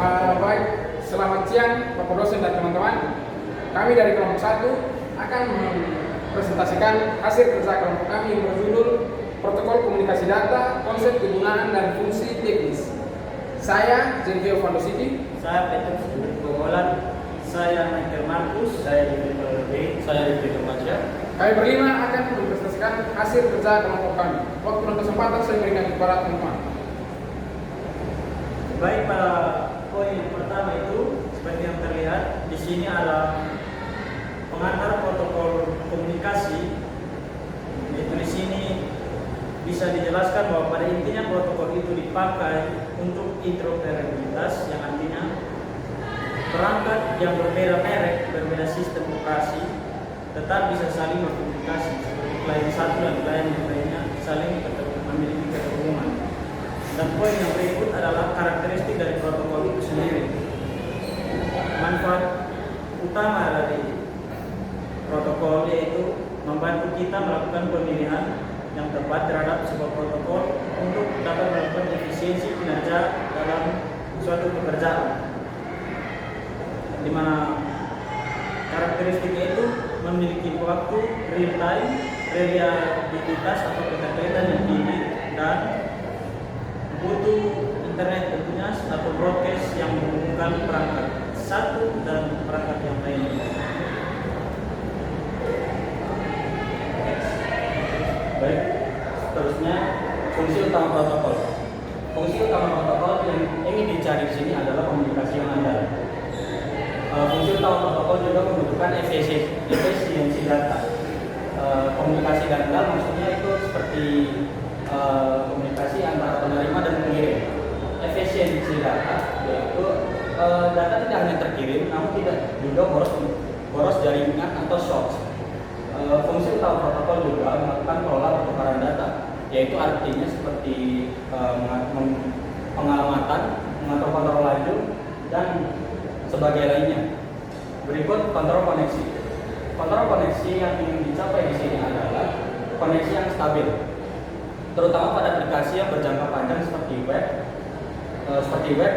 Baik, selamat siang Bapak dosen dan teman-teman. Kami dari kelompok 1 akan mempresentasikan hasil kerja kelompok kami yang berjudul Protokol Komunikasi Data, Konsep Kegunaan dan Fungsi Teknis. Saya Zenvio Fandositi. Saya Petrus Bogolan. Saya Michael Markus. Saya Diberi. Saya Diberi Remaja. Kami berlima akan mempresentasikan hasil kerja kelompok kami. Waktu dan kesempatan saya berikan kepada teman-teman. Baik, pada poin yang pertama itu seperti yang terlihat di sini ada pengantar protokol komunikasi. Yaitu di sini bisa dijelaskan bahwa pada intinya protokol itu dipakai untuk interoperabilitas, yang artinya perangkat yang berbeda merek, berbeda sistem operasi, tetap bisa saling berkomunikasi seperti klien satu dan klien yang lainnya saling memiliki keterhubungan. Dan poin yang berikut adalah karakteristik dari protokol itu sendiri. Manfaat utama dari protokol yaitu membantu kita melakukan pemilihan yang tepat terhadap sebuah protokol untuk dapat melakukan efisiensi kinerja dalam suatu pekerjaan, di mana karakteristiknya itu memiliki waktu real time, reliabilitas atau keterkaitan yang tinggi, dan butuh internet tentunya atau broadcast yang menghubungkan perangkat satu dan perangkat yang lain. Baik, seterusnya fungsi utama protokol. Fungsi utama protokol yang ingin dicari di sini adalah komunikasi yang andal. Fungsi utama protokol juga membutuhkan efisiensi data. Komunikasi andal maksudnya itu seperti komunikasi antara penerima dan pengirim. Efisiensi data yaitu data tidak hanya terkirim, namun tidak juga boros jaringan atau short. Fungsi utama protokol juga melakukan pengelola pertukaran data, yaitu artinya seperti pengalamatan, mengatur kontrol laju, dan sebagainya lainnya. Berikut kontrol koneksi. Kontrol koneksi yang ingin dicapai di sini adalah koneksi yang stabil, terutama pada aplikasi yang berjangka panjang seperti web,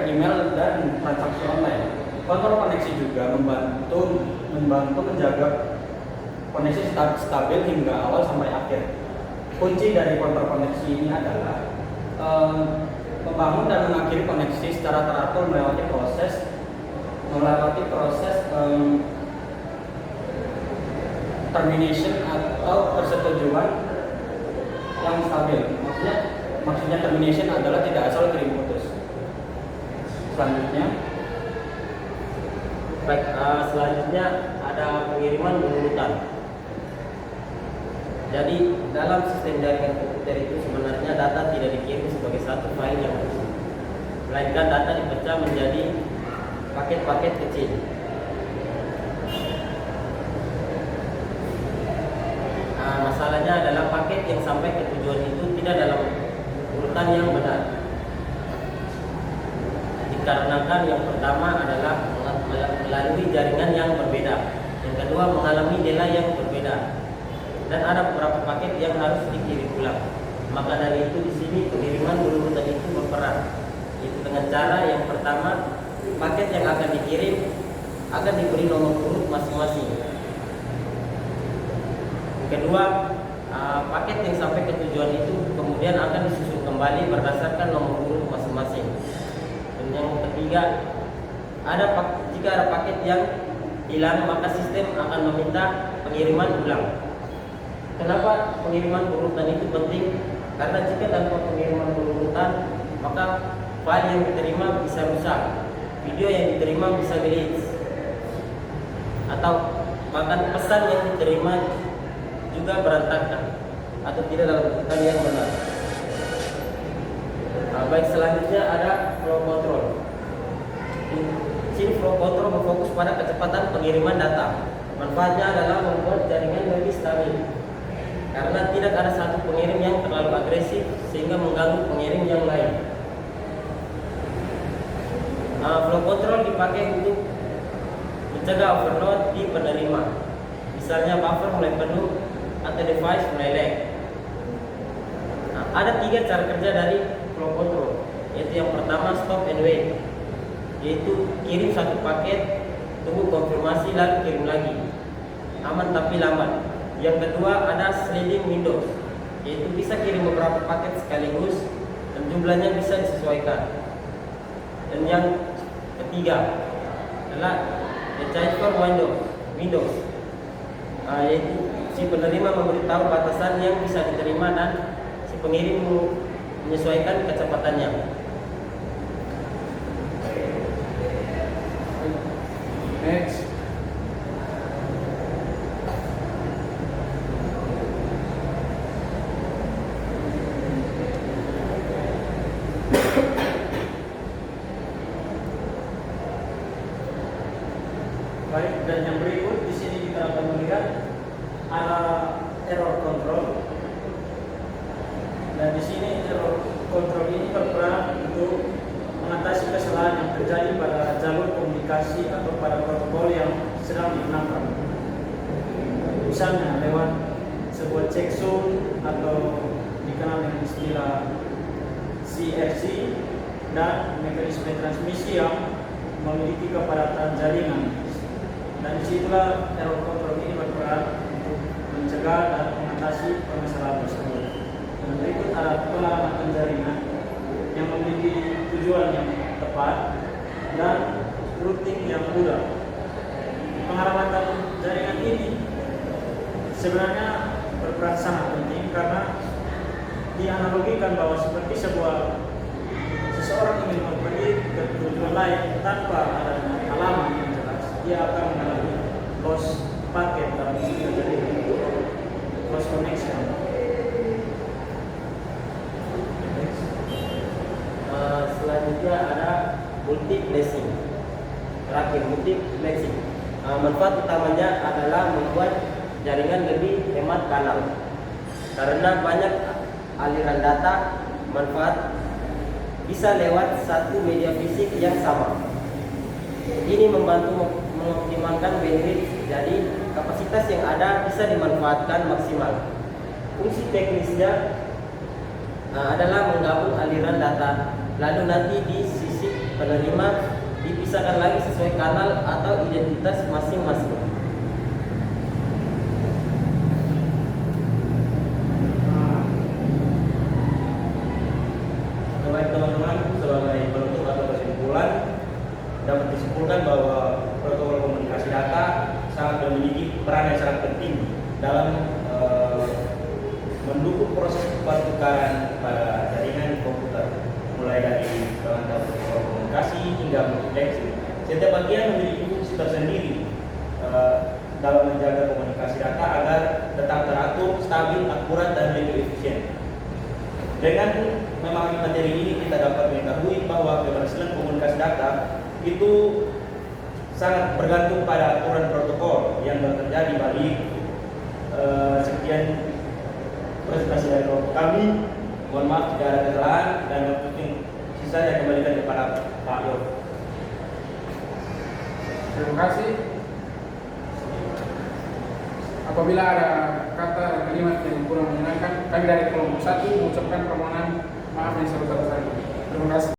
email, dan transaksi online. Kontrol koneksi juga membantu menjaga koneksi stabil hingga awal sampai akhir. Kunci dari kontrol koneksi ini adalah membangun dan mengakhiri koneksi secara teratur melewati proses termination atau persetujuan yang stabil. Maksudnya termination adalah tidak asal kirim putus. Selanjutnya ada pengiriman berurutan. Jadi dalam sistem jaringan komputer itu sebenarnya data tidak dikirim sebagai satu file yang utuh, melainkan data dipecah menjadi paket-paket kecil. Masalahnya adalah paket yang sampai ke tujuan itu tidak dalam urutan yang benar. Dikarenakan yang pertama adalah melalui jaringan yang berbeda, yang kedua mengalami delay yang berbeda, dan ada beberapa paket yang harus dikirim ulang. Maka dari itu di sini pengiriman berurutan itu berperan, yaitu dengan cara yang pertama paket yang akan dikirim akan diberi nomor urut masing-masing. Yang kedua, paket yang sampai ke tujuan itu kemudian akan disusun kembali berdasarkan nomor urut masing-masing. Dan yang ketiga, jika ada paket yang hilang, maka sistem akan meminta pengiriman ulang. Kenapa pengiriman berurutan itu penting? Karena jika tanpa pengiriman berurutan, maka file yang diterima bisa rusak, video yang diterima bisa glitch, atau bahkan pesan yang diterima juga berantakan atau tidak dalam urutan yang benar. Baik, selanjutnya ada flow control. Sini flow control berfokus pada kecepatan pengiriman data. Manfaatnya adalah membuat jaringan lebih stabil, karena tidak ada satu pengirim yang terlalu agresif sehingga mengganggu pengirim yang lain. Flow control dipakai untuk mencegah overload di penerima, misalnya buffer mulai penuh atau device mulai lag. Ada 3 cara kerja dari flow control, yaitu yang pertama stop and wait. yaitu kirim satu paket, tunggu konfirmasi lalu kirim lagi, aman tapi lambat. Yang kedua ada sliding window, yaitu bisa kirim beberapa paket sekaligus dan jumlahnya bisa disesuaikan. Dan yang ketiga adalah the transfer window, yaitu si penerima memberitahu batasan yang bisa diterima dan si pengirim menyesuaikan kecepatannya. Next. Baik, dan yang berikut di sini kita akan melihat ada error control. Dan di sini error control ini berperan untuk mengatasi kesalahan yang terjadi pada jalur komunikasi atau pada protokol yang sedang digunakan. Misalnya lewat sebuah checksum atau dikenal dengan istilah CRC dan mekanisme transmisi yang memiliki kepadatan jaringan. Dan disitulah error control ini berperan untuk mencegah dan mengatasi permasalahan tersebut. Dan berikut ada pengamatan jaringan yang memiliki tujuan yang tepat dan routing yang mudah. Pengamatan jaringan ini sebenarnya berperan sangat penting karena dianalogikan bahwa seperti seseorang ingin pergi ke tujuan lain tanpa adanya alamat yang jelas, dia akan mengalami loss paket dalam istilah jaringan, loss connection. Selanjutnya ada multiplexing. Terakhir, multiplexing. Manfaat utamanya adalah membuat jaringan lebih hemat kanal. Karena banyak aliran data, manfaat bisa lewat satu media fisik yang sama. Ini membantu mengoptimalkan bandwidth, jadi kapasitas yang ada bisa dimanfaatkan maksimal. Fungsi teknisnya adalah menggabung aliran data, lalu nanti di sisi penerima dipisahkan lagi sesuai kanal atau identitas masing-masing. Baik teman-teman, sebagai penutup atau kesimpulan, dapat disimpulkan bahwa protokol komunikasi data sangat memiliki peran yang sangat penting dalam mendukung proses pertukaran pada jaringan komputer, mulai dari perangkat protokol komunikasi hingga multiplexing. Setiap bagian memiliki fungsi tersendiri dalam menjaga komunikasi data agar tetap teratur, stabil, akurat, dan lebih efisien. Dengan memahami materi ini, kita dapat mengetahui bahwa keberhasilan komunikasi data itu sangat bergantung pada aturan protokol yang terjadi balik. Sekian presentasi dari kami. Mohon maaf jika ada kesalahan, dan untuk sisa saya kembalikan kepada Pak Yo. Terima kasih. Apabila ada kata dan kalimat yang kurang menyenangkan, kami dari kelompok 1 mengucapkan permohonan maaf yang sebesar-besarnya. Terima kasih.